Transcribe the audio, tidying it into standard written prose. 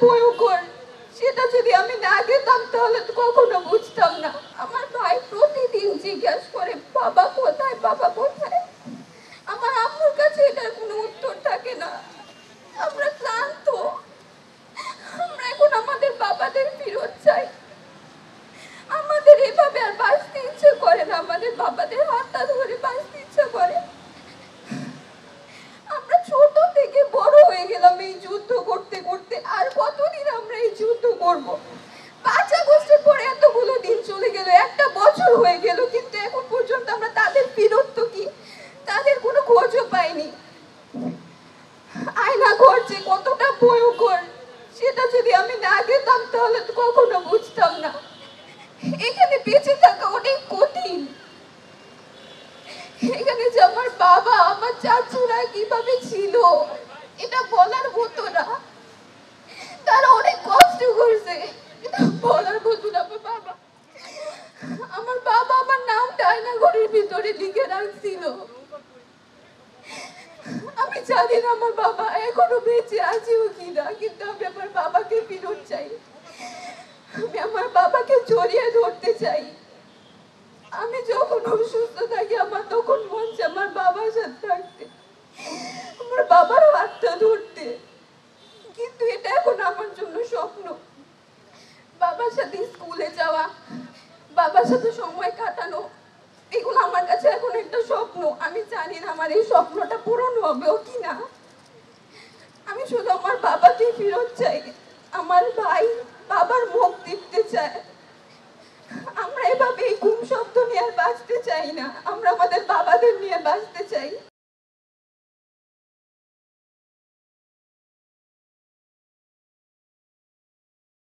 ভয়ঙ্কর সেটা যদি আমি না খেতাম তাহলে তো কখনো বুঝতাম না। আমার ভাই প্রতিদিন জিজ্ঞাসা করে বাবা কোথায়, বাবা কোথায়। আমার আম্মুর কাছে এটার কোনো উত্তর থাকে না। আমরা ক্লান্ত, আমরা এখন আমাদের বাবাদের ফেরত চাই। আমাদের এভাবে আর বাঁচতে ইচ্ছে করে না, আমাদের বাবাদের হাতটা ধরে বাঁচতে ইচ্ছে করে। আমরা ছোট থেকে বড় হয়ে গেলাম এই যুদ্ধ করতে করতে, আর কতদিন আমরা এই যুদ্ধ করব? 5 আগস্টের পরে এতগুলো দিন চলে গেল, একটা বছর হয়ে গেল, কিন্তু এখন পর্যন্ত আমরা তাদের ফিরত কি, তাদের কোনো খোঁজও পাইনি। আয়না ঘর যে কতটা ভয়ঙ্কর সেটা যদি আমি না খেতাম তাহলে তো কখনো বুঝতাম না। এখানে বেঁচে থাকা অনেক কঠিন। এখানে যে আমার বাবা, আমার চাচুরা কিভাবে ছিল এটা বলার মতো না। তারা অনেক কষ্ট করছে, এটা বলার মতো না। আমার বাবা আমার নামটা আয়না ঘরের ভিতরে লিখে রাখছিল। আমি জানি না আমার বাবা এখনো বেঁচে আছেও কিনা, কিন্তু আমি আমার বাবাকে ফেরত চাই। আমি আমার বাবাকে জড়িয়ে ধরতে চাই। আমি যখন অসুস্থ থাকি আমার তখন মন চায় আমার বাবার সাথে থাকতে, আমার বাবার হাতটা ধরতে, কিন্তু এটা এখন আমার জন্য স্বপ্ন। বাবার সাথে স্কুলে যাওয়া, বাবার সাথে সময় কাটানো, এগুলো আমার কাছে এখন একটা স্বপ্ন। আমি জানি না আমার এই স্বপ্নটা পূরণ হবেও কিনা। আমি শুধু আমার বাবাকে ফেরত চাই। আমার ভাই বাবার মুখ দেখতে চায়। আমরা এভাবে এই ঘুম শব্দ নিয়ে আর বাঁচতে চাই না, আমরা আমাদের বাবাদের নিয়ে বাঁচতে চাই।